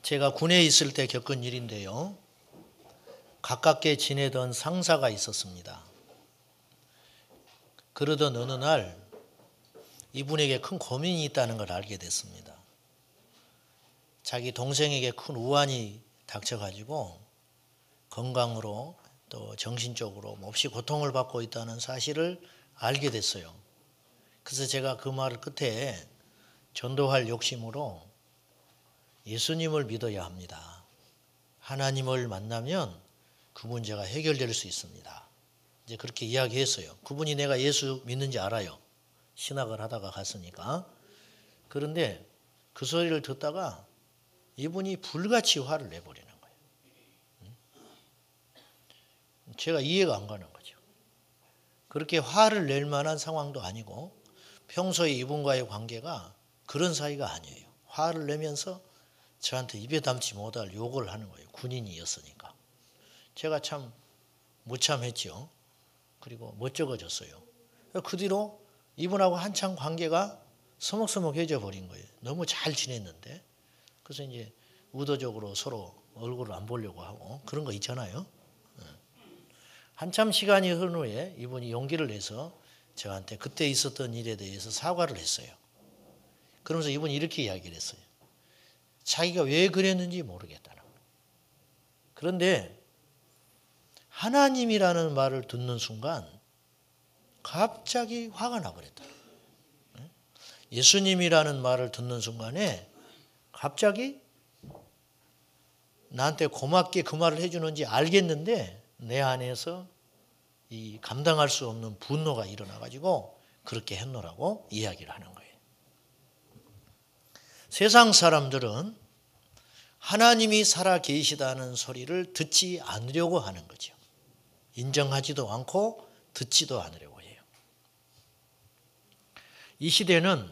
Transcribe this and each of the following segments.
제가 군에 있을 때 겪은 일인데요. 가깝게 지내던 상사가 있었습니다. 그러던 어느 날 이분에게 큰 고민이 있다는 걸 알게 됐습니다. 자기 동생에게 큰 우환이 닥쳐가지고 건강으로 또 정신적으로 몹시 고통을 받고 있다는 사실을 알게 됐어요. 그래서 제가 그 말을 끝에 전도할 욕심으로 예수님을 믿어야 합니다. 하나님을 만나면 그 문제가 해결될 수 있습니다. 이제 그렇게 이야기했어요. 그분이 내가 예수 믿는지 알아요. 신학을 하다가 갔으니까. 그런데 그 소리를 듣다가 이분이 불같이 화를 내버리는 거예요. 제가 이해가 안 가는 거죠. 그렇게 화를 낼 만한 상황도 아니고 평소에 이분과의 관계가 그런 사이가 아니에요. 화를 내면서 저한테 입에 담지 못할 욕을 하는 거예요. 군인이었으니까. 제가 참 무참했죠. 그리고 멋쩍어졌어요. 그 뒤로 이분하고 한참 관계가 서먹서먹해져 버린 거예요. 너무 잘 지냈는데. 그래서 이제 의도적으로 서로 얼굴을 안 보려고 하고 그런 거 있잖아요. 한참 시간이 흐른 후에 이분이 용기를 내서 저한테 그때 있었던 일에 대해서 사과를 했어요. 그러면서 이분이 이렇게 이야기를 했어요. 자기가 왜 그랬는지 모르겠다는 거예요. 그런데 하나님이라는 말을 듣는 순간 갑자기 화가 나버렸다. 예수님이라는 말을 듣는 순간에 갑자기 나한테 고맙게 그 말을 해주는지 알겠는데 내 안에서 이 감당할 수 없는 분노가 일어나가지고 그렇게 했노라고 이야기를 하는 거예요. 세상 사람들은 하나님이 살아 계시다는 소리를 듣지 않으려고 하는 거죠. 인정하지도 않고 듣지도 않으려고 해요. 이 시대는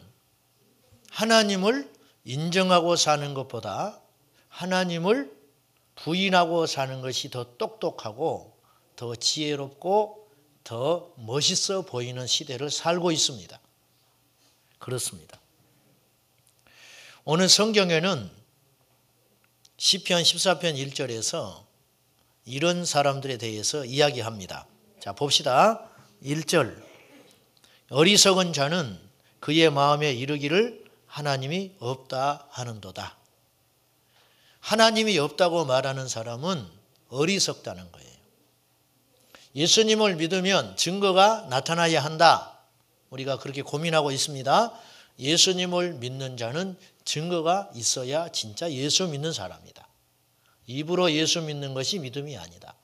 하나님을 인정하고 사는 것보다 하나님을 부인하고 사는 것이 더 똑똑하고 더 지혜롭고 더 멋있어 보이는 시대를 살고 있습니다. 그렇습니다. 오늘 성경에는 시편 14편 1절에서 이런 사람들에 대해서 이야기합니다. 자, 봅시다. 1절. 어리석은 자는 그의 마음에 이르기를 하나님이 없다 하는도다. 하나님이 없다고 말하는 사람은 어리석다는 거예요. 예수님을 믿으면 증거가 나타나야 한다. 우리가 그렇게 고민하고 있습니다. 예수님을 믿는 자는 증거가 있어야 진짜 예수 믿는 사람이다. 입으로 예수 믿는 것이 믿음이 아니다.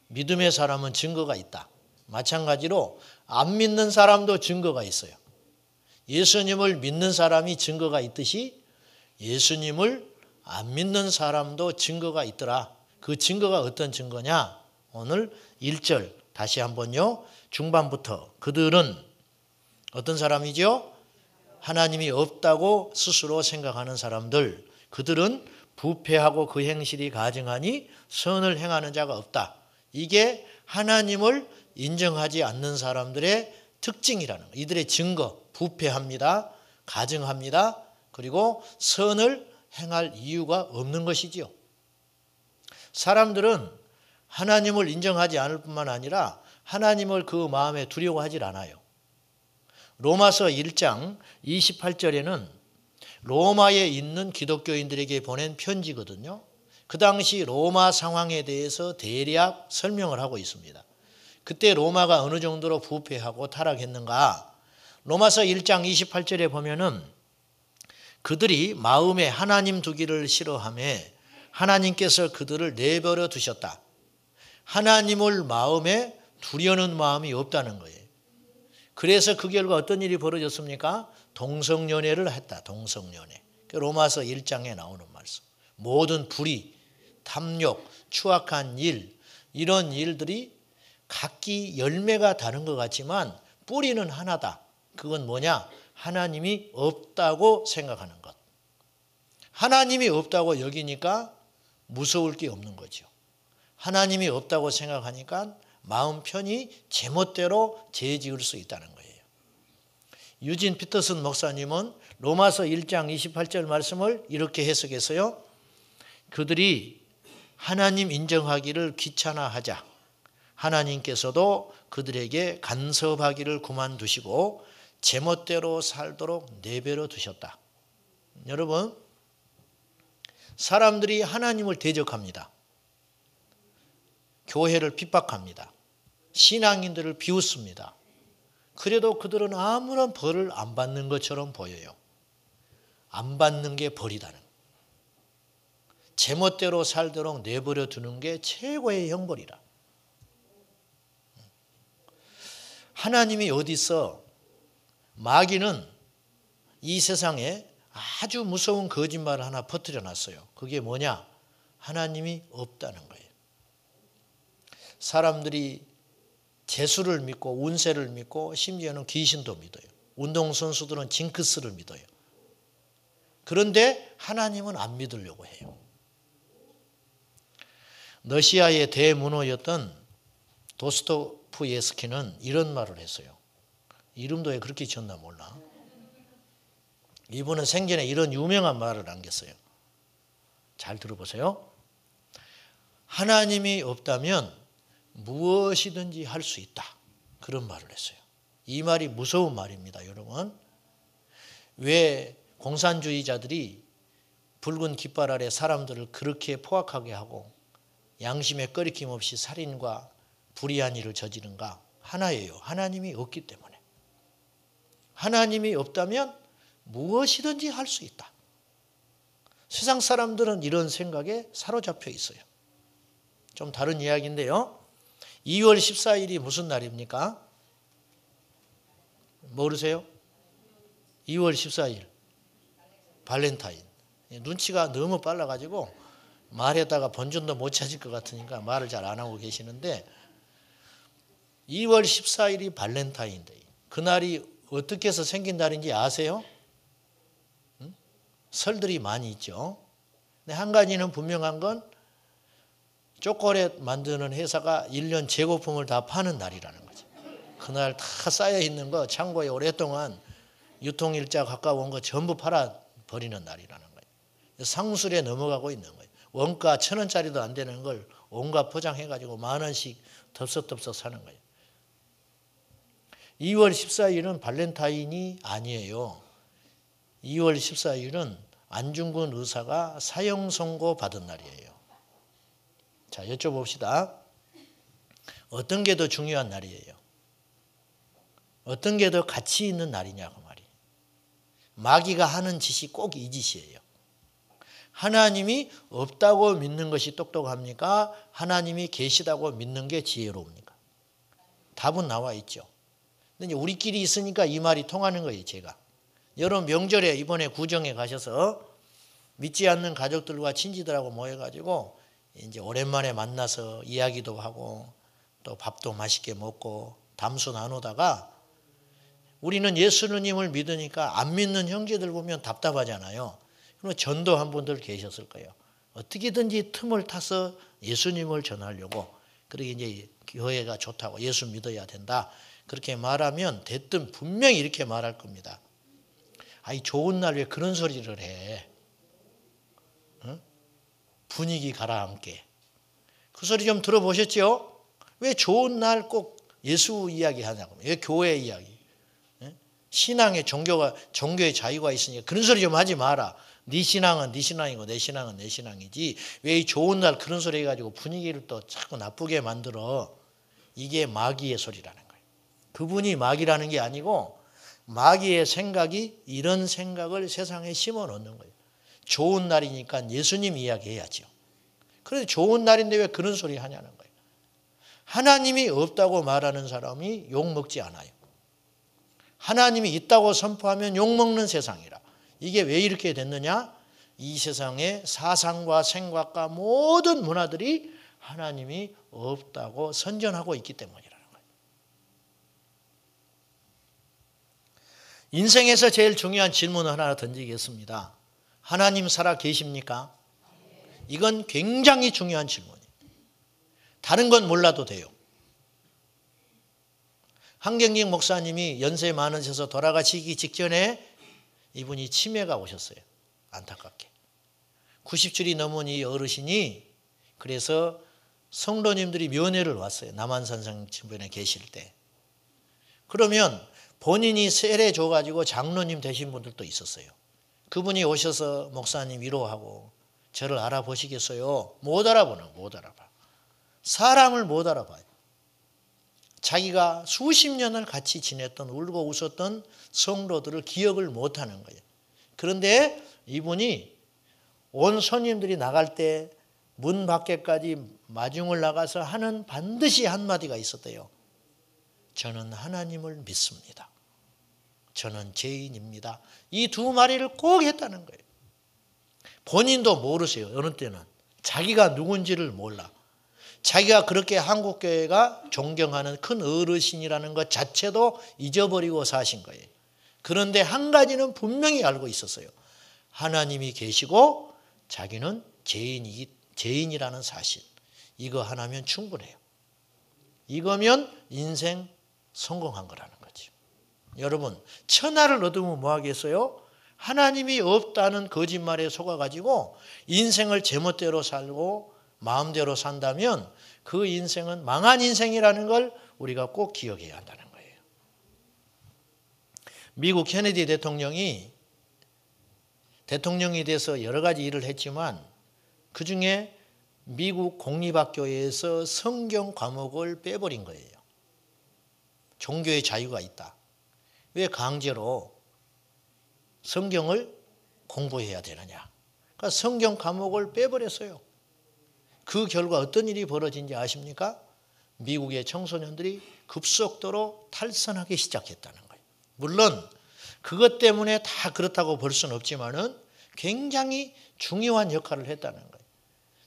믿음의 사람은 증거가 있다. 마찬가지로 안 믿는 사람도 증거가 있어요. 예수님을 믿는 사람이 증거가 있듯이 예수님을 안 믿는 사람도 증거가 있더라. 그 증거가 어떤 증거냐? 오늘 1절 다시 한번요. 중반부터 그들은 어떤 사람이죠? 하나님이 없다고 스스로 생각하는 사람들. 그들은 부패하고 그 행실이 가증하니 선을 행하는 자가 없다. 이게 하나님을 인정하지 않는 사람들의 특징이라는 거예요. 이들의 증거, 부패합니다. 가증합니다. 그리고 선을 행할 이유가 없는 것이지요. 사람들은 하나님을 인정하지 않을 뿐만 아니라 하나님을 그 마음에 두려워하지 않아요. 로마서 1장 28절에는 로마에 있는 기독교인들에게 보낸 편지거든요. 그 당시 로마 상황에 대해서 대략 설명을 하고 있습니다. 그때 로마가 어느 정도로 부패하고 타락했는가? 로마서 1장 28절에 보면은 그들이 마음에 하나님 두기를 싫어하매 하나님께서 그들을 내버려 두셨다. 하나님을 마음에 두려는 마음이 없다는 거예요. 그래서 그 결과 어떤 일이 벌어졌습니까? 동성연애를 했다. 동성연애. 로마서 1장에 나오는 말씀. 모든 불의, 탐욕, 추악한 일, 이런 일들이 각기 열매가 다른 것 같지만 뿌리는 하나다. 그건 뭐냐? 하나님이 없다고 생각하는 것. 하나님이 없다고 여기니까 무서울 게 없는 거죠. 하나님이 없다고 생각하니까 마음 편히 제멋대로 죄 지을 수 있다는 거예요. 유진 피터슨 목사님은 로마서 1장 28절 말씀을 이렇게 해석했어요. 그들이 하나님 인정하기를 귀찮아하자 하나님께서도 그들에게 간섭하기를 그만두시고 제멋대로 살도록 내버려 두셨다. 여러분, 사람들이 하나님을 대적합니다. 교회를 핍박합니다. 신앙인들을 비웃습니다. 그래도 그들은 아무런 벌을 안 받는 것처럼 보여요. 안 받는 게 벌이다는. 제멋대로 살도록 내버려 두는 게 최고의 형벌이라. 하나님이 어디 있어? 마귀는 이 세상에 아주 무서운 거짓말을 하나 퍼뜨려 놨어요. 그게 뭐냐? 하나님이 없다는 거예요. 사람들이 재수를 믿고 운세를 믿고 심지어는 귀신도 믿어요. 운동선수들은 징크스를 믿어요. 그런데 하나님은 안 믿으려고 해요. 러시아의 대문호였던 도스토옙스키는 이런 말을 했어요. 이름도 왜 그렇게 지었나 몰라. 이분은 생전에 이런 유명한 말을 남겼어요. 잘 들어보세요. 하나님이 없다면 무엇이든지 할 수 있다. 그런 말을 했어요. 이 말이 무서운 말입니다, 여러분. 왜 공산주의자들이 붉은 깃발 아래 사람들을 그렇게 포악하게 하고 양심에 꺼리낌 없이 살인과 불의한 일을 저지른가? 하나예요. 하나님이 없기 때문에. 하나님이 없다면 무엇이든지 할 수 있다. 세상 사람들은 이런 생각에 사로잡혀 있어요. 좀 다른 이야기인데요. 2월 14일이 무슨 날입니까? 모르세요? 2월 14일 발렌타인. 눈치가 너무 빨라가지고 말에다가 본전도 못 찾을 것 같으니까 말을 잘 안 하고 계시는데 2월 14일이 발렌타인데이. 그날이 어떻게 해서 생긴 날인지 아세요? 설들이 많이 있죠. 근데 한 가지는 분명한 건 초콜릿 만드는 회사가 1년 재고품을 다 파는 날이라는 거죠. 그날 다 쌓여있는 거 창고에 오랫동안 유통일자 가까운 거 전부 팔아버리는 날이라는 거예요. 상술에 넘어가고 있는 거예요. 원가 1,000원짜리도 안 되는 걸 온갖 포장해가지고 10,000원씩 덥석덥석 사는 거예요. 2월 14일은 발렌타인이 아니에요. 2월 14일은 안중근 의사가 사형 선고 받은 날이에요. 자, 여쭤봅시다. 어떤 게 더 중요한 날이에요? 어떤 게 더 가치 있는 날이냐 그 말이에요. 마귀가 하는 짓이 꼭 이 짓이에요. 하나님이 없다고 믿는 것이 똑똑합니까? 하나님이 계시다고 믿는 게 지혜로웁니까? 답은 나와 있죠. 근데 이제 우리끼리 있으니까 이 말이 통하는 거예요, 제가. 여러분 명절에 이번에 구정에 가셔서 믿지 않는 가족들과 친지들하고 모여가지고 이제 오랜만에 만나서 이야기도 하고 또 밥도 맛있게 먹고 담소 나누다가 우리는 예수님을 믿으니까 안 믿는 형제들 보면 답답하잖아요. 그럼 전도한 분들 계셨을 거예요. 어떻게든지 틈을 타서 예수님을 전하려고. 그러게 이제 교회가 좋다고 예수 믿어야 된다. 그렇게 말하면 대뜸 분명히 이렇게 말할 겁니다. 아이 좋은 날 왜 그런 소리를 해? 응? 분위기 가라앉게. 그 소리 좀 들어보셨죠? 왜 좋은 날 꼭 예수 이야기 하냐고. 왜 교회 이야기. 신앙의 종교의 자유가 있으니까 그런 소리 좀 하지 마라. 네 신앙은 네 신앙이고 내 신앙은 내 신앙이지. 왜 이 좋은 날 그런 소리 해가지고 분위기를 또 자꾸 나쁘게 만들어. 이게 마귀의 소리라는 거예요. 그분이 마귀라는 게 아니고 마귀의 생각이 이런 생각을 세상에 심어 놓는 거예요. 좋은 날이니까 예수님 이야기해야죠. 그런데 좋은 날인데 왜 그런 소리 하냐는 거예요. 하나님이 없다고 말하는 사람이 욕먹지 않아요. 하나님이 있다고 선포하면 욕먹는 세상이라. 이게 왜 이렇게 됐느냐? 이 세상의 사상과 생각과 모든 문화들이 하나님이 없다고 선전하고 있기 때문이라는 거예요. 인생에서 제일 중요한 질문을 하나 던지겠습니다. 하나님 살아 계십니까? 이건 굉장히 중요한 질문이에요. 다른 건 몰라도 돼요. 한경직 목사님이 연세 많으셔서 돌아가시기 직전에 이분이 치매가 오셨어요. 안타깝게. 90줄이 넘은 이 어르신이 그래서 성도님들이 면회를 왔어요. 남한산성 신분에 계실 때. 그러면 본인이 세례 줘가지고 장로님 되신 분들도 있었어요. 그분이 오셔서 목사님 위로하고 저를 알아보시겠어요? 못 알아보나, 못 알아봐. 사람을 못 알아봐요. 자기가 수십 년을 같이 지냈던 울고 웃었던 성도들을 기억을 못하는 거예요. 그런데 이분이 온 손님들이 나갈 때 문 밖에까지 마중을 나가서 하는 반드시 한마디가 있었대요. 저는 하나님을 믿습니다. 저는 죄인입니다. 이 두 마디를 꼭 했다는 거예요. 본인도 모르세요. 어느 때는. 자기가 누군지를 몰라. 자기가 그렇게 한국교회가 존경하는 큰 어르신이라는 것 자체도 잊어버리고 사신 거예요. 그런데 한 가지는 분명히 알고 있었어요. 하나님이 계시고 자기는 죄인이라는 사실. 이거 하나면 충분해요. 이거면 인생 성공한 거라는 거죠. 여러분, 천하를 얻으면 뭐 하겠어요? 하나님이 없다는 거짓말에 속아가지고 인생을 제멋대로 살고 마음대로 산다면 그 인생은 망한 인생이라는 걸 우리가 꼭 기억해야 한다는 거예요. 미국 케네디 대통령이 돼서 여러 가지 일을 했지만 그중에 미국 공립학교에서 성경 과목을 빼버린 거예요. 종교의 자유가 있다. 왜 강제로 성경을 공부해야 되느냐. 그러니까 성경 과목을 빼버렸어요. 그 결과 어떤 일이 벌어진지 아십니까? 미국의 청소년들이 급속도로 탈선하기 시작했다는 거예요. 물론 그것 때문에 다 그렇다고 볼 수는 없지만은 굉장히 중요한 역할을 했다는 거예요.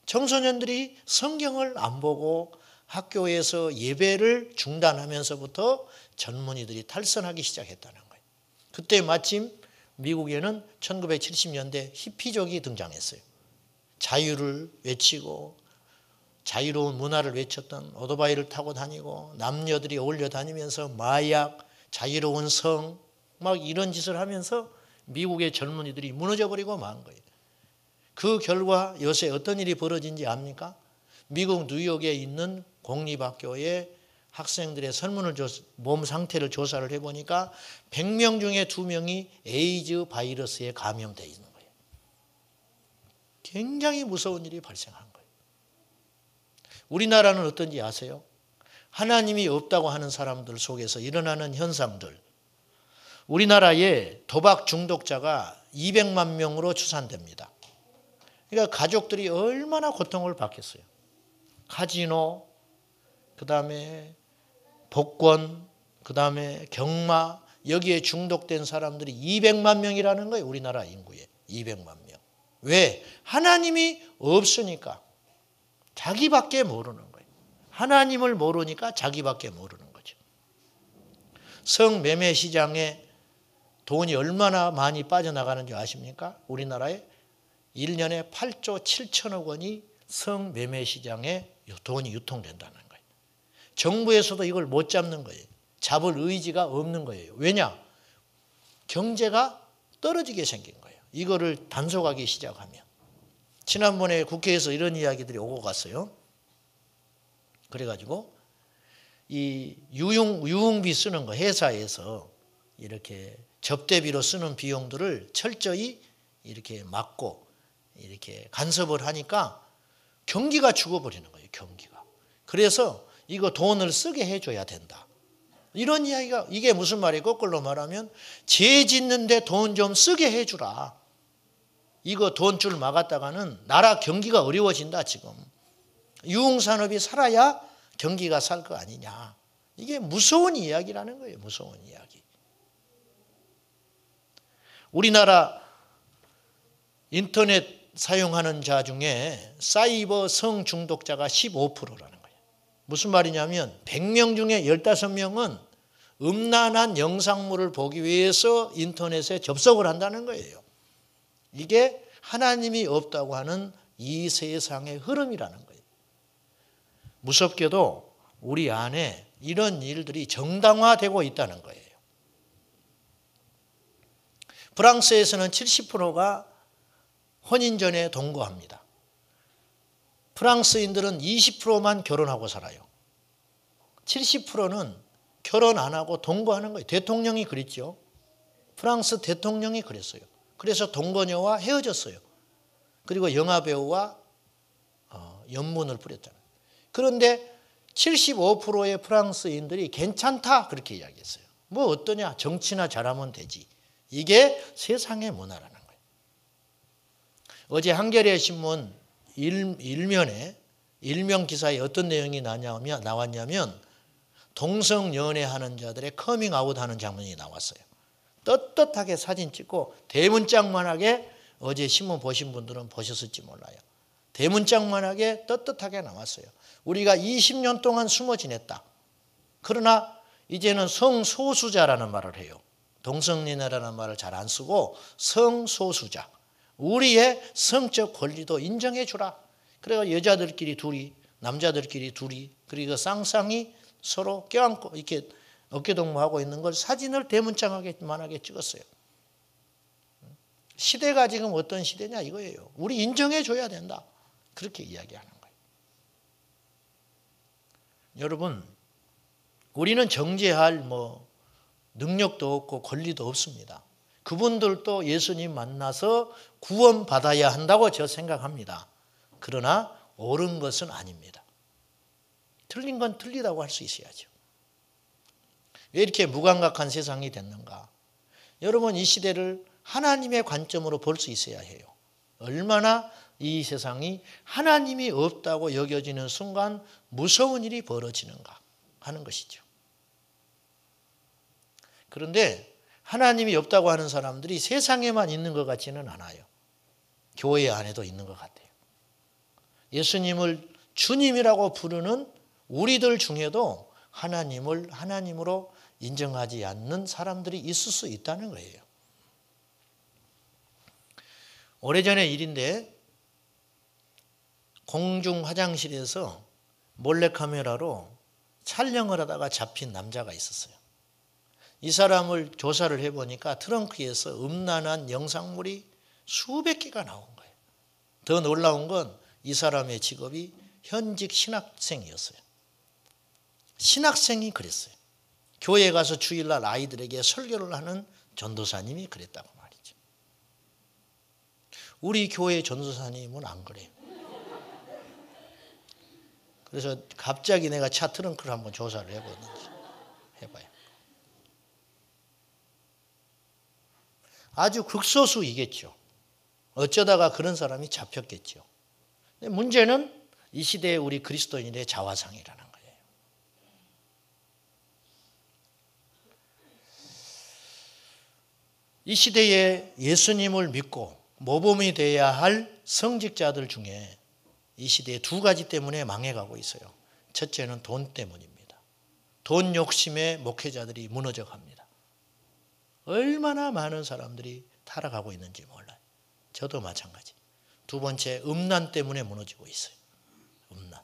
청소년들이 성경을 안 보고 학교에서 예배를 중단하면서부터 젊은이들이 탈선하기 시작했다는 거예요. 그때 마침 미국에는 1970년대 히피족이 등장했어요. 자유를 외치고 자유로운 문화를 외쳤던 오토바이를 타고 다니고 남녀들이 어울려 다니면서 마약, 자유로운 성 막 이런 짓을 하면서 미국의 젊은이들이 무너져 버리고 만 거예요. 그 결과 요새 어떤 일이 벌어진지 압니까? 미국 뉴욕에 있는 공립학교에 학생들의 몸 상태를 조사를 해보니까 100명 중에 2명이 에이즈 바이러스에 감염되어 있는 거예요. 굉장히 무서운 일이 발생한 거예요. 우리나라는 어떤지 아세요? 하나님이 없다고 하는 사람들 속에서 일어나는 현상들. 우리나라에 도박 중독자가 200만 명으로 추산됩니다. 그러니까 가족들이 얼마나 고통을 받겠어요. 카지노, 그 다음에 복권, 그 다음에 경마, 여기에 중독된 사람들이 200만 명이라는 거예요. 우리나라 인구에 200만 명. 왜? 하나님이 없으니까. 자기밖에 모르는 거예요. 하나님을 모르니까 자기밖에 모르는 거죠. 성매매 시장에 돈이 얼마나 많이 빠져나가는지 아십니까? 우리나라에 1년에 8조 7천억 원이 성매매 시장에 돈이 유통된다는 거예요. 정부에서도 이걸 못 잡는 거예요. 잡을 의지가 없는 거예요. 왜냐? 경제가 떨어지게 생긴 거예요. 이거를 단속하기 시작하면. 지난번에 국회에서 이런 이야기들이 오고 갔어요. 그래가지고 이 유흥비 쓰는 거 회사에서 이렇게 접대비로 쓰는 비용들을 철저히 이렇게 막고 이렇게 간섭을 하니까 경기가 죽어버리는 거예요. 경기가. 그래서 이거 돈을 쓰게 해줘야 된다. 이런 이야기가 이게 무슨 말이에요? 거꾸로 말하면 죄 짓는데 돈 좀 쓰게 해주라. 이거 돈줄 막았다가는 나라 경기가 어려워진다 지금. 유흥산업이 살아야 경기가 살 거 아니냐. 이게 무서운 이야기라는 거예요. 무서운 이야기. 우리나라 인터넷 사용하는 자 중에 사이버 성중독자가 15%라는 거예요. 무슨 말이냐면 100명 중에 15명은 음란한 영상물을 보기 위해서 인터넷에 접속을 한다는 거예요. 이게 하나님이 없다고 하는 이 세상의 흐름이라는 거예요. 무섭게도 우리 안에 이런 일들이 정당화되고 있다는 거예요. 프랑스에서는 70%가 혼인 전에 동거합니다. 프랑스인들은 20%만 결혼하고 살아요. 70%는 결혼 안 하고 동거하는 거예요. 대통령이 그랬죠. 프랑스 대통령이 그랬어요. 그래서 동거녀와 헤어졌어요. 그리고 영화배우와 연문을 부렸잖아요. 그런데 75%의 프랑스인들이 괜찮다 그렇게 이야기했어요. 뭐 어떠냐, 정치나 잘하면 되지. 이게 세상의 문화라는 거예요. 어제 한겨레 신문 일면에 일면 기사에 어떤 내용이 나왔냐면 동성 연애하는 자들의 커밍아웃 하는 장면이 나왔어요. 떳떳하게 사진 찍고 대문짝만하게, 어제 신문 보신 분들은 보셨을지 몰라요. 대문짝만하게 떳떳하게 나왔어요. 우리가 20년 동안 숨어 지냈다. 그러나 이제는 성소수자라는 말을 해요. 동성연애라는 말을 잘 안 쓰고 성소수자. 우리의 성적 권리도 인정해 주라. 그래서 여자들끼리 둘이, 남자들끼리 둘이, 그리고 쌍쌍이 서로 껴안고 이렇게 어깨동무하고 있는 걸 사진을 대문짝만하게 찍었어요. 시대가 지금 어떤 시대냐 이거예요. 우리 인정해 줘야 된다. 그렇게 이야기하는 거예요. 여러분, 우리는 정죄할 능력도 없고 권리도 없습니다. 그분들도 예수님 만나서 구원받아야 한다고 저 생각합니다. 그러나 옳은 것은 아닙니다. 틀린 건 틀리다고 할 수 있어야죠. 왜 이렇게 무감각한 세상이 됐는가? 여러분, 이 시대를 하나님의 관점으로 볼 수 있어야 해요. 얼마나 이 세상이 하나님이 없다고 여겨지는 순간 무서운 일이 벌어지는가 하는 것이죠. 그런데 하나님이 없다고 하는 사람들이 세상에만 있는 것 같지는 않아요. 교회 안에도 있는 것 같아요. 예수님을 주님이라고 부르는 우리들 중에도 하나님을 하나님으로 인정하지 않는 사람들이 있을 수 있다는 거예요. 오래전의 일인데 공중 화장실에서 몰래카메라로 촬영을 하다가 잡힌 남자가 있었어요. 이 사람을 조사를 해보니까 트렁크에서 음란한 영상물이 수백 개가 나온 거예요. 더 놀라운 건 이 사람의 직업이 현직 신학생이었어요. 신학생이 그랬어요. 교회에 가서 주일날 아이들에게 설교를 하는 전도사님이 그랬다고 말이죠. 우리 교회 전도사님은 안 그래요. 그래서 갑자기 내가 차 트렁크를 한번 조사를 해봐요. 아주 극소수이겠죠. 어쩌다가 그런 사람이 잡혔겠죠. 근데 문제는 이 시대의 우리 그리스도인의 자화상이라는 거예요. 이 시대에 예수님을 믿고 모범이 되어야 할 성직자들 중에 이 시대에 두 가지 때문에 망해가고 있어요. 첫째는 돈 때문입니다. 돈 욕심에 목회자들이 무너져 갑니다. 얼마나 많은 사람들이 타락하고 있는지 몰라요. 저도 마찬가지. 두 번째, 음란 때문에 무너지고 있어요. 음란.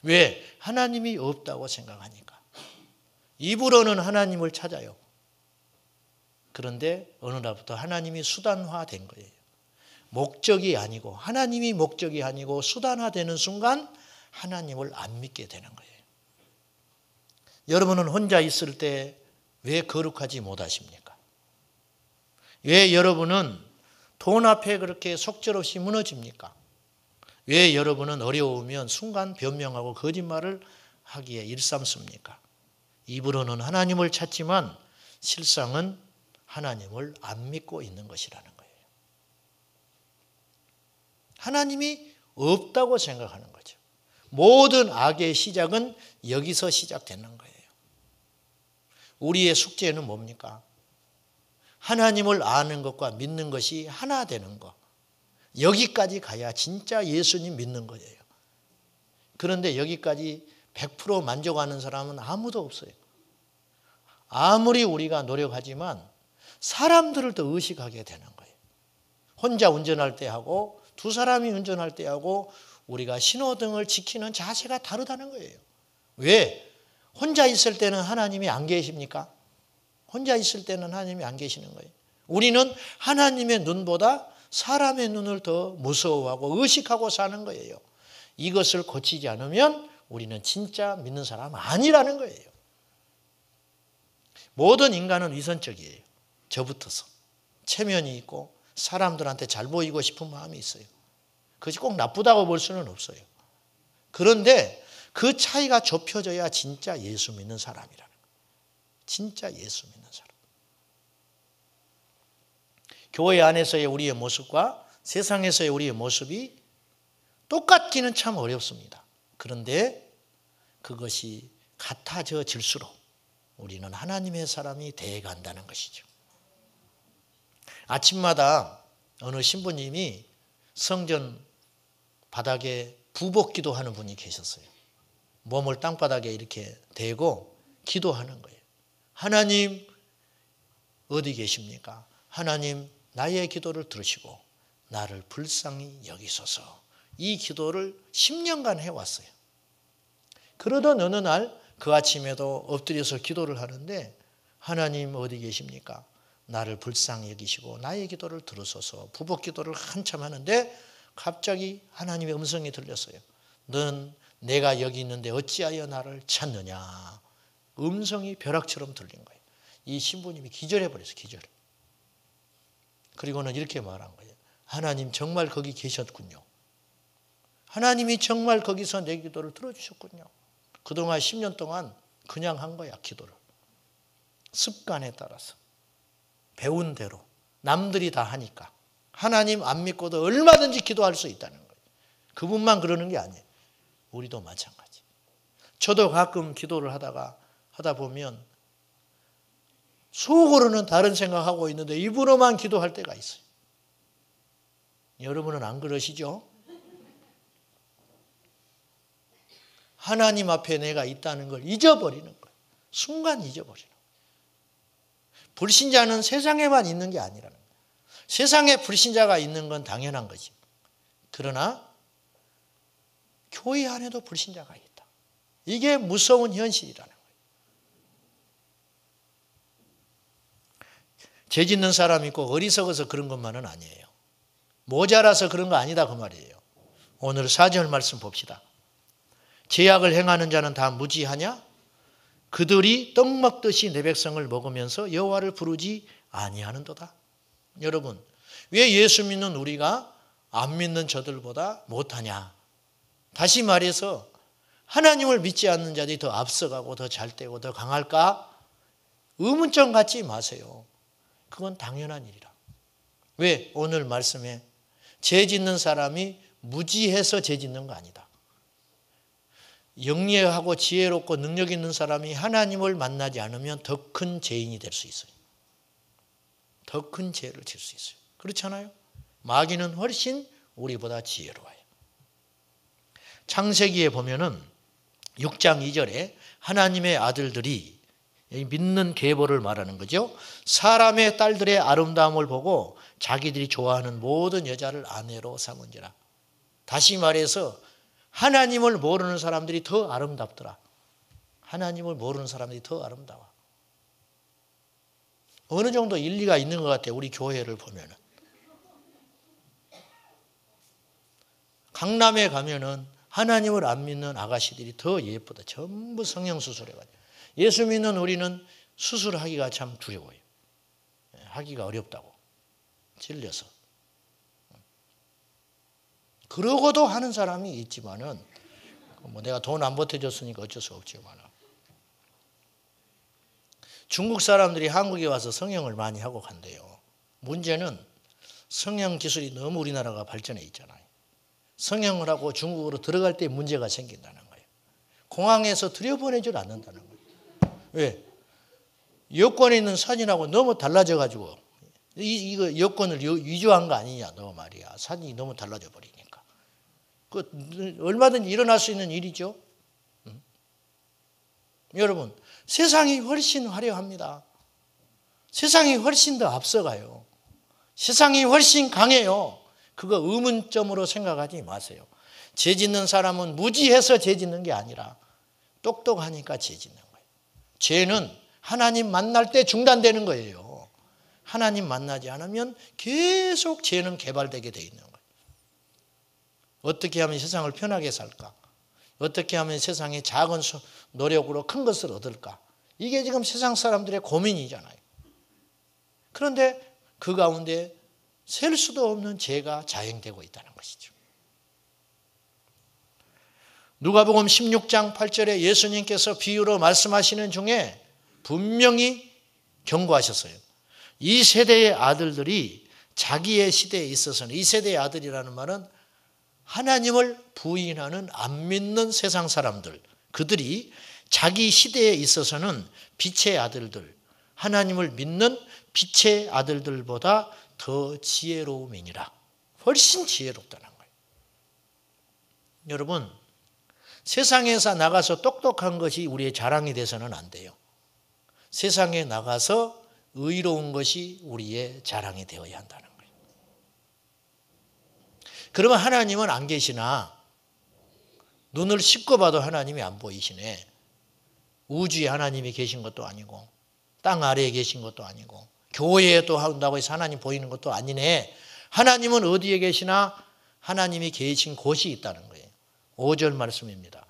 왜? 하나님이 없다고 생각하니까. 입으로는 하나님을 찾아요. 그런데 어느 날부터 하나님이 수단화된 거예요. 목적이 아니고, 하나님이 목적이 아니고 수단화되는 순간 하나님을 안 믿게 되는 거예요. 여러분은 혼자 있을 때 왜 거룩하지 못하십니까? 왜 여러분은 돈 앞에 그렇게 속절없이 무너집니까? 왜 여러분은 어려우면 순간 변명하고 거짓말을 하기에 일삼습니까? 입으로는 하나님을 찾지만 실상은 하나님을 안 믿고 있는 것이라는 거예요. 하나님이 없다고 생각하는 거죠. 모든 악의 시작은 여기서 시작되는 거예요. 우리의 숙제는 뭡니까? 하나님을 아는 것과 믿는 것이 하나 되는 것. 여기까지 가야 진짜 예수님 믿는 거예요. 그런데 여기까지 100% 만족하는 사람은 아무도 없어요. 아무리 우리가 노력하지만 사람들을 더 의식하게 되는 거예요. 혼자 운전할 때 하고 두 사람이 운전할 때 하고 우리가 신호등을 지키는 자세가 다르다는 거예요. 왜? 혼자 있을 때는 하나님이 안 계십니까? 혼자 있을 때는 하나님이 안 계시는 거예요. 우리는 하나님의 눈보다 사람의 눈을 더 무서워하고 의식하고 사는 거예요. 이것을 고치지 않으면 우리는 진짜 믿는 사람 아니라는 거예요. 모든 인간은 위선적이에요. 저부터서. 체면이 있고 사람들한테 잘 보이고 싶은 마음이 있어요. 그것이 꼭 나쁘다고 볼 수는 없어요. 그런데 그 차이가 좁혀져야 진짜 예수 믿는 사람이라는 거예요. 진짜 예수 믿는 사람. 교회 안에서의 우리의 모습과 세상에서의 우리의 모습이 똑같기는 참 어렵습니다. 그런데 그것이 같아질수록 우리는 하나님의 사람이 되어간다는 것이죠. 아침마다 어느 신부님이 성전 바닥에 부복기도 하는 분이 계셨어요. 몸을 땅바닥에 이렇게 대고 기도하는 거예요. 하나님 어디 계십니까? 하나님 나의 기도를 들으시고 나를 불쌍히 여기소서. 이 기도를 10년간 해왔어요. 그러던 어느 날 그 아침에도 엎드려서 기도를 하는데 하나님 어디 계십니까? 나를 불쌍히 여기시고 나의 기도를 들으소서. 부복 기도를 한참 하는데 갑자기 하나님의 음성이 들렸어요. 넌 내가 여기 있는데 어찌하여 나를 찾느냐. 음성이 벼락처럼 들린 거예요. 이 신부님이 기절해버렸어요. 기절. 그리고는 이렇게 말한 거예요. 하나님 정말 거기 계셨군요. 하나님이 정말 거기서 내 기도를 들어주셨군요. 그동안 10년 동안 그냥 한 거야, 기도를. 습관에 따라서. 배운 대로. 남들이 다 하니까. 하나님 안 믿고도 얼마든지 기도할 수 있다는 거예요. 그분만 그러는 게 아니에요. 우리도 마찬가지. 저도 가끔 기도를 하다 보면 속으로는 다른 생각하고 있는데 입으로만 기도할 때가 있어요. 여러분은 안 그러시죠? 하나님 앞에 내가 있다는 걸 잊어버리는 거예요. 순간 잊어버리는 거예요. 불신자는 세상에만 있는 게 아니라는 거예요. 세상에 불신자가 있는 건 당연한 거지. 그러나 교회 안에도 불신자가 있다. 이게 무서운 현실이라는 거예요. 죄 짓는 사람이 있고 어리석어서 그런 것만은 아니에요. 모자라서 그런 거 아니다 그 말이에요. 오늘 4절 말씀 봅시다. 죄악을 행하는 자는 다 무지하냐? 그들이 떡 먹듯이 내 백성을 먹으면서 여호와를 부르지 아니하는도다. 여러분, 왜 예수 믿는 우리가 안 믿는 저들보다 못하냐? 다시 말해서 하나님을 믿지 않는 자들이 더 앞서가고 더 잘되고 더 강할까? 의문점 갖지 마세요. 그건 당연한 일이라. 왜? 오늘 말씀에 죄 짓는 사람이 무지해서 죄 짓는 거 아니다. 영리하고 지혜롭고 능력 있는 사람이 하나님을 만나지 않으면 더 큰 죄인이 될 수 있어요. 더 큰 죄를 질 수 있어요. 그렇잖아요? 마귀는 훨씬 우리보다 지혜로워요. 창세기에 보면은 6장 2절에 하나님의 아들들이 믿는 계보를 말하는 거죠. 사람의 딸들의 아름다움을 보고 자기들이 좋아하는 모든 여자를 아내로 삼은지라. 다시 말해서 하나님을 모르는 사람들이 더 아름답더라. 하나님을 모르는 사람들이 더 아름다워. 어느 정도 일리가 있는 것 같아요. 우리 교회를 보면은. 강남에 가면은 하나님을 안 믿는 아가씨들이 더 예쁘다. 전부 성형수술해가지고. 예수 믿는 우리는 수술하기가 참 두려워요. 하기가 어렵다고. 질려서. 그러고도 하는 사람이 있지만은, 뭐 내가 돈 안 보태줬으니까 어쩔 수 없지만. 중국 사람들이 한국에 와서 성형을 많이 하고 간대요. 문제는 성형 기술이 너무 우리나라가 발전해 있잖아요. 성형을 하고 중국으로 들어갈 때 문제가 생긴다는 거예요. 공항에서 들여보내질 않는다는 거예요. 왜? 여권에 있는 사진하고 너무 달라져가지고 이거 여권을 위조한 거 아니냐 너 말이야. 사진이 너무 달라져 버리니까. 그 얼마든지 일어날 수 있는 일이죠. 여러분, 세상이 훨씬 화려합니다. 세상이 훨씬 더 앞서가요. 세상이 훨씬 강해요. 그거 의문점으로 생각하지 마세요. 죄 짓는 사람은 무지해서 죄 짓는 게 아니라 똑똑하니까 죄 짓는 거예요. 죄는 하나님 만날 때 중단되는 거예요. 하나님 만나지 않으면 계속 죄는 개발되게 돼 있는 거예요. 어떻게 하면 세상을 편하게 살까? 어떻게 하면 세상에 작은 노력으로 큰 것을 얻을까? 이게 지금 세상 사람들의 고민이잖아요. 그런데 그 가운데 셀 수도 없는 죄가 자행되고 있다는 것이죠. 누가복음 16장 8절에 예수님께서 비유로 말씀하시는 중에 분명히 경고하셨어요. 이 세대의 아들들이 자기의 시대에 있어서는, 이 세대의 아들이라는 말은 하나님을 부인하는 안 믿는 세상 사람들, 그들이 자기 시대에 있어서는 빛의 아들들, 하나님을 믿는 빛의 아들들보다 더 지혜로움이니라. 훨씬 지혜롭다는 거예요. 여러분, 세상에서 나가서 똑똑한 것이 우리의 자랑이 돼서는 안 돼요. 세상에 나가서 의로운 것이 우리의 자랑이 되어야 한다는 거예요. 그러면 하나님은 안 계시나? 눈을 씻고 봐도 하나님이 안 보이시네. 우주에 하나님이 계신 것도 아니고, 땅 아래에 계신 것도 아니고, 교회에 또 한다고 해서 하나님 보이는 것도 아니네. 하나님은 어디에 계시나? 하나님이 계신 곳이 있다는 거예요. 5절 말씀입니다.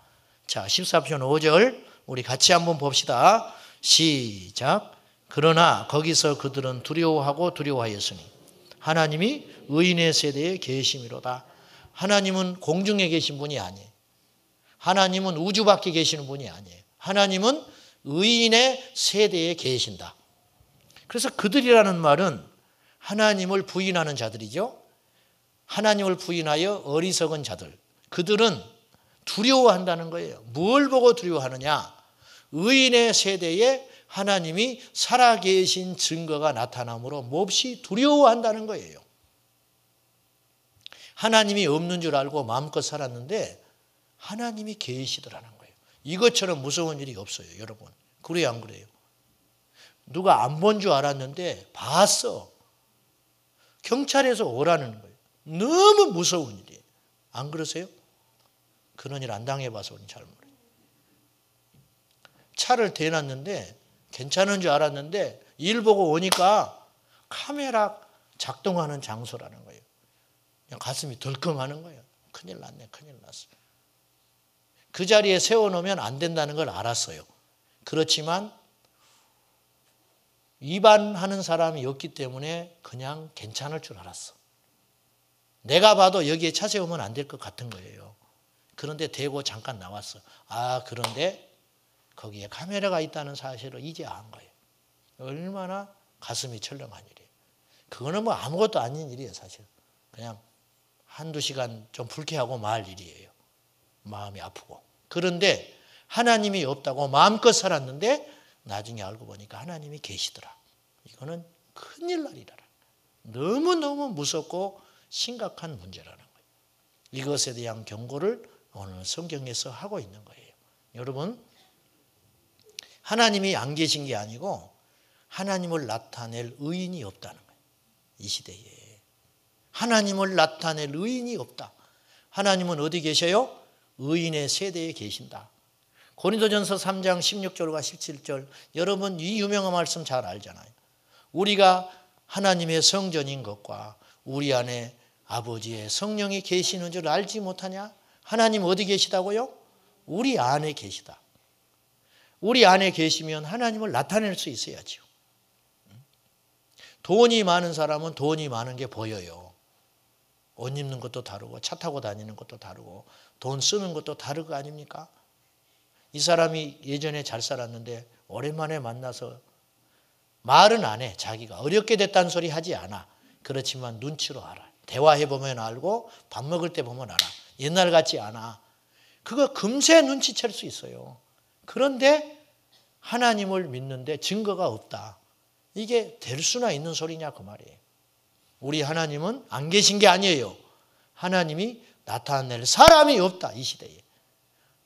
자, 14편 5절 우리 같이 한번 봅시다. 시작. 그러나 거기서 그들은 두려워하고 두려워하였으니 하나님이 의인의 세대에 계심이로다. 하나님은 공중에 계신 분이 아니에요. 하나님은 우주 밖에 계시는 분이 아니에요. 하나님은 의인의 세대에 계신다. 그래서 그들이라는 말은 하나님을 부인하는 자들이죠. 하나님을 부인하여 어리석은 자들. 그들은 두려워한다는 거예요. 뭘 보고 두려워하느냐? 의인의 세대에 하나님이 살아계신 증거가 나타나므로 몹시 두려워한다는 거예요. 하나님이 없는 줄 알고 마음껏 살았는데 하나님이 계시더라는 거예요. 이것처럼 무서운 일이 없어요, 여러분. 그래요, 안 그래요? 누가 안 본 줄 알았는데 봤어. 경찰에서 오라는 거예요. 너무 무서운 일이에요. 안 그러세요? 그런 일 안 당해봐서 잘 모르겠어요. 차를 대놨는데 괜찮은 줄 알았는데 일 보고 오니까 카메라 작동하는 장소라는 거예요. 그냥 가슴이 덜컹하는 거예요. 큰일 났네, 큰일 났어. 그 자리에 세워놓으면 안 된다는 걸 알았어요. 그렇지만 위반하는 사람이 없기 때문에 그냥 괜찮을 줄 알았어. 내가 봐도 여기에 차 세우면 안 될 것 같은 거예요. 그런데 대고 잠깐 나왔어. 아, 그런데 거기에 카메라가 있다는 사실을 이제 안 거예요. 얼마나 가슴이 철렁한 일이에요. 그거는 뭐 아무것도 아닌 일이에요, 사실. 그냥 한두 시간 좀 불쾌하고 말 일이에요. 마음이 아프고. 그런데 하나님이 없다고 마음껏 살았는데 나중에 알고 보니까 하나님이 계시더라. 이거는 큰일 날이라. 너무너무 무섭고 심각한 문제라는 거예요. 이것에 대한 경고를 오늘 성경에서 하고 있는 거예요. 여러분, 하나님이 안 계신 게 아니고 하나님을 나타낼 의인이 없다는 거예요. 이 시대에. 하나님을 나타낼 의인이 없다. 하나님은 어디 계셔요? 의인의 세대에 계신다. 고린도전서 3장 16절과 17절, 여러분 이 유명한 말씀 잘 알잖아요. 우리가 하나님의 성전인 것과 우리 안에 아버지의 성령이 계시는 줄 알지 못하냐? 하나님 어디 계시다고요? 우리 안에 계시다. 우리 안에 계시면 하나님을 나타낼 수 있어야죠. 돈이 많은 사람은 돈이 많은 게 보여요. 옷 입는 것도 다르고 차 타고 다니는 것도 다르고 돈 쓰는 것도 다르고 아닙니까? 이 사람이 예전에 잘 살았는데 오랜만에 만나서 말은 안 해. 자기가 어렵게 됐다는 소리 하지 않아. 그렇지만 눈치로 알아. 대화해보면 알고 밥 먹을 때 보면 알아. 옛날 같지 않아. 그거 금세 눈치챌 수 있어요. 그런데 하나님을 믿는데 증거가 없다. 이게 될 수나 있는 소리냐 그 말이에요. 우리 하나님은 안 계신 게 아니에요. 하나님이 나타낼 사람이 없다. 이 시대에.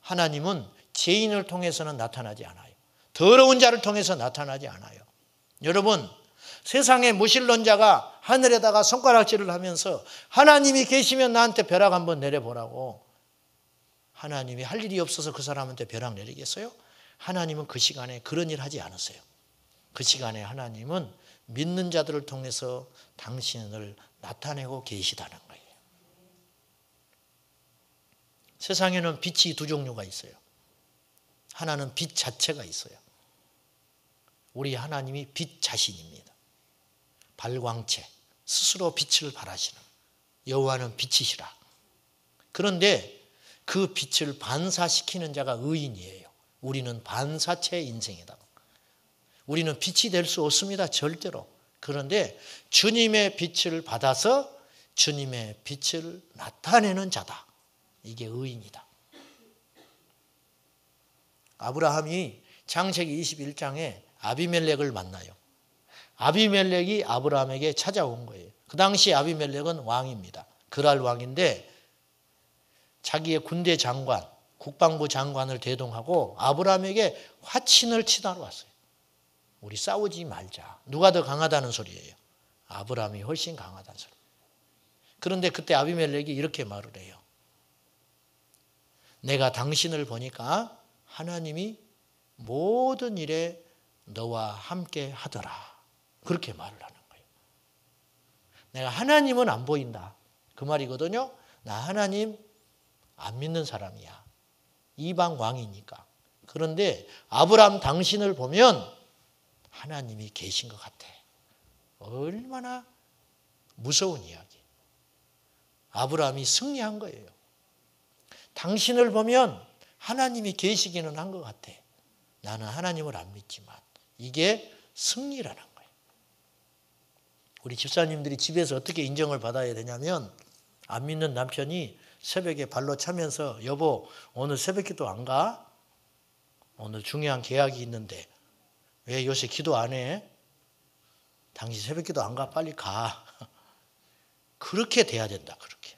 하나님은 죄인을 통해서는 나타나지 않아요. 더러운 자를 통해서 나타나지 않아요. 여러분, 세상의 무신론자가 하늘에다가 손가락질을 하면서 하나님이 계시면 나한테 벼락 한번 내려보라고. 하나님이 할 일이 없어서 그 사람한테 벼락 내리겠어요? 하나님은 그 시간에 그런 일 하지 않으세요. 그 시간에 하나님은 믿는 자들을 통해서 당신을 나타내고 계시다는 거예요. 세상에는 빛이 두 종류가 있어요. 하나는 빛 자체가 있어요. 우리 하나님이 빛 자신입니다. 발광체, 스스로 빛을 발하시는 여호와는 빛이시라. 그런데 그 빛을 반사시키는 자가 의인이에요. 우리는 반사체 인생이다. 우리는 빛이 될 수 없습니다. 절대로. 그런데 주님의 빛을 받아서 주님의 빛을 나타내는 자다. 이게 의인이다. 아브라함이 창세기 21장에 아비멜렉을 만나요. 아비멜렉이 아브라함에게 찾아온 거예요. 그 당시 아비멜렉은 왕입니다. 그랄 왕인데 자기의 군대 장관, 국방부 장관을 대동하고 아브라함에게 화친을 치다로 왔어요. 우리 싸우지 말자. 누가 더 강하다는 소리예요? 아브라함이 훨씬 강하다는 소리. 그런데 그때 아비멜렉이 이렇게 말을 해요. 내가 당신을 보니까 하나님이 모든 일에 너와 함께 하더라. 그렇게 말을 하는 거예요. 내가 하나님은 안 보인다. 그 말이거든요. 나 하나님 안 믿는 사람이야. 이방 왕이니까. 그런데 아브라함 당신을 보면 하나님이 계신 것 같아. 얼마나 무서운 이야기. 아브라함이 승리한 거예요. 당신을 보면 하나님이 계시기는 한 것 같아. 나는 하나님을 안 믿지만. 이게 승리라는 거예요. 우리 집사님들이 집에서 어떻게 인정을 받아야 되냐면 안 믿는 남편이 새벽에 발로 차면서 여보 오늘 새벽기도 안 가? 오늘 중요한 계약이 있는데 왜 요새 기도 안 해? 당신 새벽기도 안 가? 빨리 가. 그렇게 돼야 된다. 그렇게.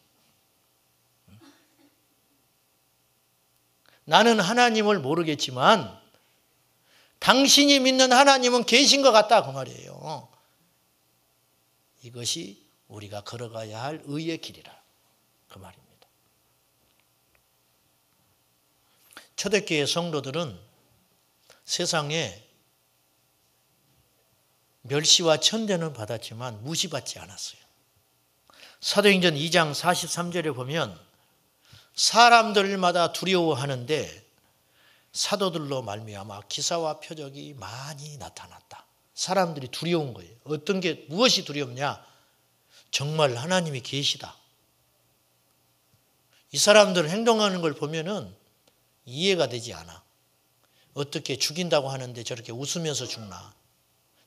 나는 하나님을 모르겠지만 당신이 믿는 하나님은 계신 것 같다. 그 말이에요. 이것이 우리가 걸어가야 할 의의 길이라. 그 말입니다. 초대교회 성도들은 세상에 멸시와 천대는 받았지만 무시받지 않았어요. 사도행전 2장 43절에 보면 사람들마다 두려워하는데 사도들로 말미암아 기사와 표적이 많이 나타났다. 사람들이 두려운 거예요. 어떤 게 무엇이 두렵냐? 정말 하나님이 계시다. 이 사람들 행동하는 걸 보면은 이해가 되지 않아. 어떻게 죽인다고 하는데 저렇게 웃으면서 죽나?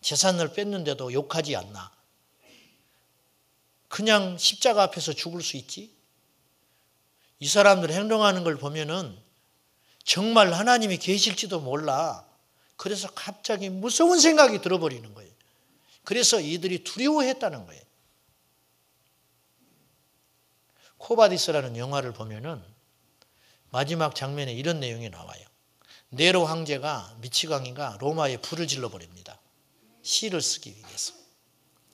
재산을 뺐는데도 욕하지 않나? 그냥 십자가 앞에서 죽을 수 있지? 이 사람들 행동하는 걸 보면은 정말 하나님이 계실지도 몰라. 그래서 갑자기 무서운 생각이 들어버리는 거예요. 그래서 이들이 두려워했다는 거예요. 코바디스라는 영화를 보면은 마지막 장면에 이런 내용이 나와요. 네로 황제가 미치광이가 로마에 불을 질러버립니다. 시를 쓰기 위해서.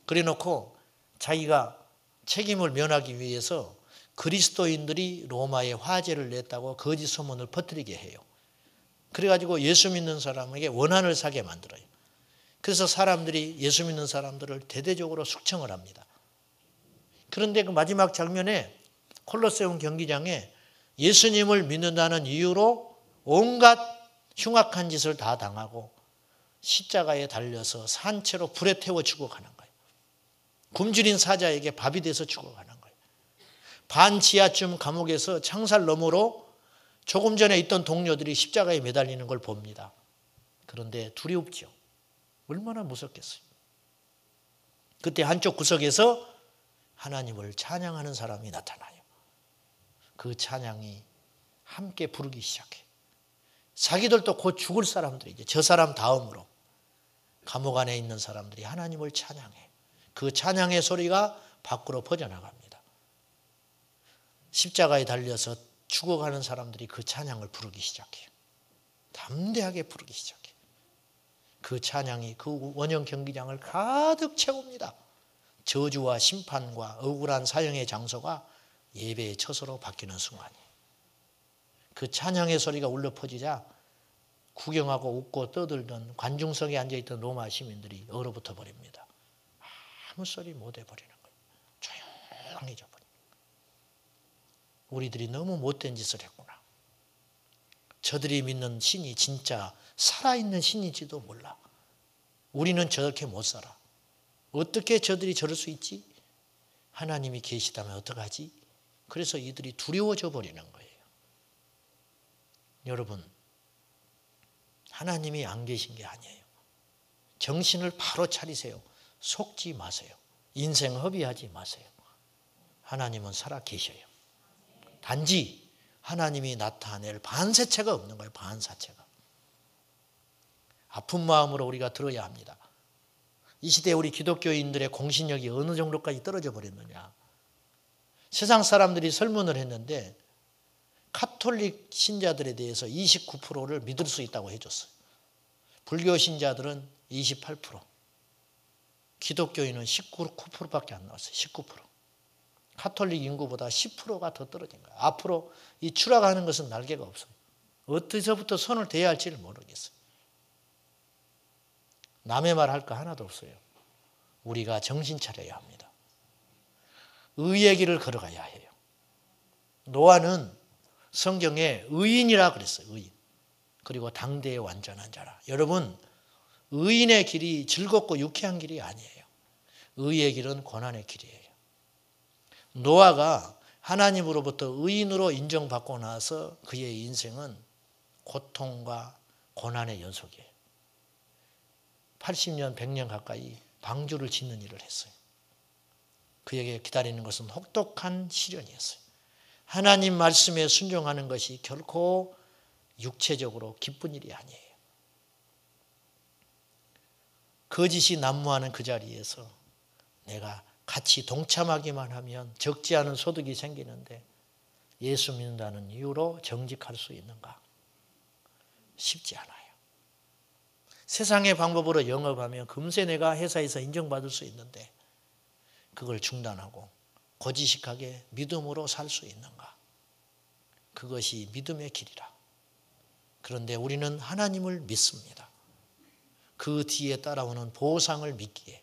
그래놓고 자기가 책임을 면하기 위해서 그리스도인들이 로마에 화재를 냈다고 거짓 소문을 퍼뜨리게 해요. 그래가지고 예수 믿는 사람에게 원한을 사게 만들어요. 그래서 사람들이 예수 믿는 사람들을 대대적으로 숙청을 합니다. 그런데 그 마지막 장면에 콜로세움 경기장에 예수님을 믿는다는 이유로 온갖 흉악한 짓을 다 당하고 십자가에 달려서 산채로 불에 태워 죽어가는 거예요. 굶주린 사자에게 밥이 돼서 죽어가는 거예요. 반지하쯤 감옥에서 창살 너머로 조금 전에 있던 동료들이 십자가에 매달리는 걸 봅니다. 그런데 두렵죠. 얼마나 무섭겠어요. 그때 한쪽 구석에서 하나님을 찬양하는 사람이 나타나요. 그 찬양이 함께 부르기 시작해. 자기들도 곧 죽을 사람들이죠. 저 사람 다음으로 감옥 안에 있는 사람들이 하나님을 찬양해. 그 찬양의 소리가 밖으로 퍼져나갑니다. 십자가에 달려서 죽어가는 사람들이 그 찬양을 부르기 시작해요. 담대하게 부르기 시작해요. 그 찬양이 그 원형 경기장을 가득 채웁니다. 저주와 심판과 억울한 사형의 장소가 예배의 처소로 바뀌는 순간이에요. 그 찬양의 소리가 울려 퍼지자 구경하고 웃고 떠들던 관중석에 앉아있던 로마 시민들이 얼어붙어 버립니다. 아무 소리 못 해버리는 거예요. 조용해져 버려요. 우리들이 너무 못된 짓을 했구나. 저들이 믿는 신이 진짜 살아있는 신인지도 몰라. 우리는 저렇게 못 살아. 어떻게 저들이 저럴 수 있지? 하나님이 계시다면 어떡하지? 그래서 이들이 두려워져 버리는 거예요. 여러분, 하나님이 안 계신 게 아니에요. 정신을 바로 차리세요. 속지 마세요. 인생 허비하지 마세요. 하나님은 살아 계셔요. 단지 하나님이 나타낼 반사체가 없는 거예요. 반사체가. 아픈 마음으로 우리가 들어야 합니다. 이 시대에 우리 기독교인들의 공신력이 어느 정도까지 떨어져 버렸느냐. 세상 사람들이 설문을 했는데 카톨릭 신자들에 대해서 29%를 믿을 수 있다고 해줬어요. 불교 신자들은 28%, 기독교인은 19%밖에 안 나왔어요. 19%. 카톨릭 인구보다 10%가 더 떨어진 거예요. 앞으로 이 추락하는 것은 날개가 없어요. 어디서부터 손을 대야 할지를 모르겠어요. 남의 말 할 거 하나도 없어요. 우리가 정신 차려야 합니다. 의의 길을 걸어가야 해요. 노아는 성경에 의인이라 그랬어요. 의인. 그리고 당대의 완전한 자라. 여러분, 의인의 길이 즐겁고 유쾌한 길이 아니에요. 의의 길은 고난의 길이에요. 노아가 하나님으로부터 의인으로 인정받고 나서 그의 인생은 고통과 고난의 연속이에요. 80년, 100년 가까이 방주를 짓는 일을 했어요. 그에게 기다리는 것은 혹독한 시련이었어요. 하나님 말씀에 순종하는 것이 결코 육체적으로 기쁜 일이 아니에요. 거짓이 난무하는 그 자리에서 내가 같이 동참하기만 하면 적지 않은 소득이 생기는데 예수 믿는다는 이유로 정직할 수 있는가? 쉽지 않아요. 세상의 방법으로 영업하면 금세 내가 회사에서 인정받을 수 있는데 그걸 중단하고 고지식하게 믿음으로 살 수 있는가? 그것이 믿음의 길이라. 그런데 우리는 하나님을 믿습니다. 그 뒤에 따라오는 보상을 믿기에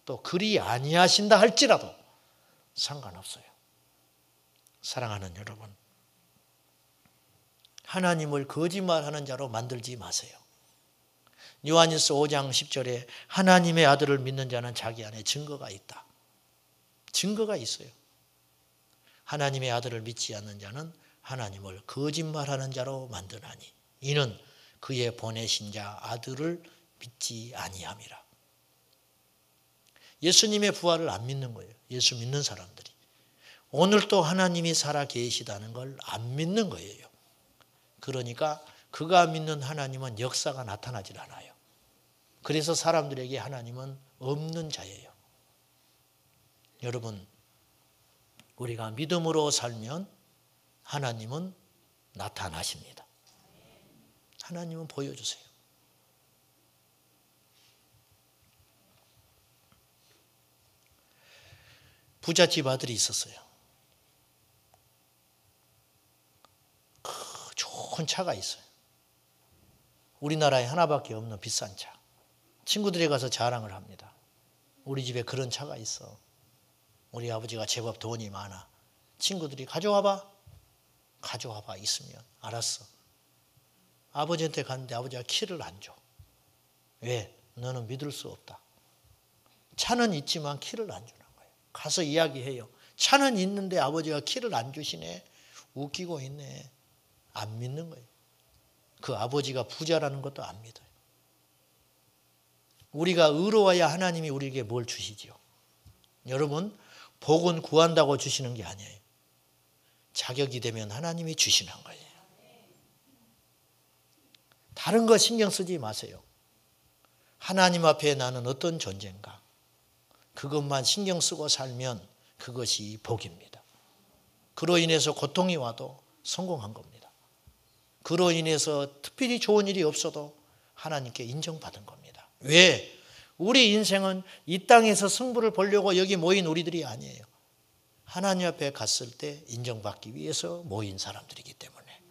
또 그리 아니하신다 할지라도 상관없어요. 사랑하는 여러분, 하나님을 거짓말하는 자로 만들지 마세요. 요한일서 5장 10절에 하나님의 아들을 믿는 자는 자기 안에 증거가 있다. 증거가 있어요. 하나님의 아들을 믿지 않는 자는 하나님을 거짓말하는 자로 만드나니 이는 그의 보내신 자 아들을 믿지 아니함이라. 예수님의 부활을 안 믿는 거예요. 예수 믿는 사람들이. 오늘도 하나님이 살아 계시다는 걸 안 믿는 거예요. 그러니까 그가 믿는 하나님은 역사가 나타나질 않아요. 그래서 사람들에게 하나님은 없는 자예요. 여러분, 우리가 믿음으로 살면 하나님은 나타나십니다. 하나님은 보여주세요. 부잣집 아들이 있었어요. 좋은 차가 있어요. 우리나라에 하나밖에 없는 비싼 차. 친구들이 가서 자랑을 합니다. 우리 집에 그런 차가 있어. 우리 아버지가 제법 돈이 많아. 친구들이 가져와봐. 가져와봐. 있으면. 알았어. 아버지한테 갔는데 아버지가 키를 안 줘. 왜? 너는 믿을 수 없다. 차는 있지만 키를 안 주는 거예요. 가서 이야기해요. 차는 있는데 아버지가 키를 안 주시네. 웃기고 있네. 안 믿는 거예요. 그 아버지가 부자라는 것도 안 믿어요. 우리가 의로워야 하나님이 우리에게 뭘 주시지요? 여러분, 복은 구한다고 주시는 게 아니에요. 자격이 되면 하나님이 주시는 거예요. 다른 거 신경 쓰지 마세요. 하나님 앞에 나는 어떤 존재인가? 그것만 신경 쓰고 살면 그것이 복입니다. 그로 인해서 고통이 와도 성공한 겁니다. 그로 인해서 특별히 좋은 일이 없어도 하나님께 인정받은 겁니다. 왜? 우리 인생은 이 땅에서 승부를 보려고 여기 모인 우리들이 아니에요. 하나님 앞에 갔을 때 인정받기 위해서 모인 사람들이기 때문에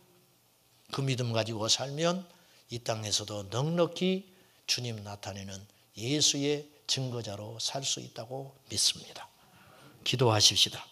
그 믿음 가지고 살면 이 땅에서도 넉넉히 주님 나타내는 예수의 증거자로 살 수 있다고 믿습니다. 기도하십시다.